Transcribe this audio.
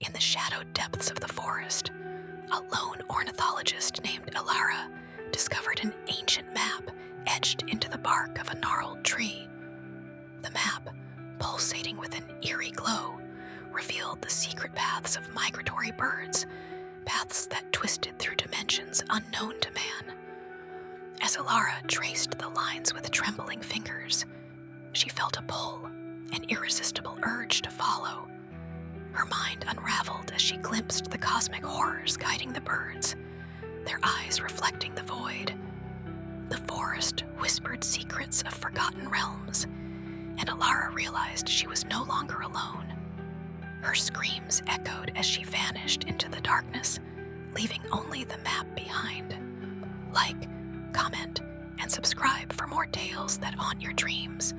In the shadowed depths of the forest, a lone ornithologist named Alara discovered an ancient map etched into the bark of a gnarled tree. The map, pulsating with an eerie glow, revealed the secret paths of migratory birds, paths that twisted through dimensions unknown to man. As Alara traced the lines with trembling fingers, she felt a pull, an irresistible urge to follow. Her mind unraveled as she glimpsed the cosmic horrors guiding the birds, their eyes reflecting the void. The forest whispered secrets of forgotten realms, and Alara realized she was no longer alone. Her screams echoed as she vanished into the darkness, leaving only the map behind. Like, comment, and subscribe for more tales that haunt your dreams.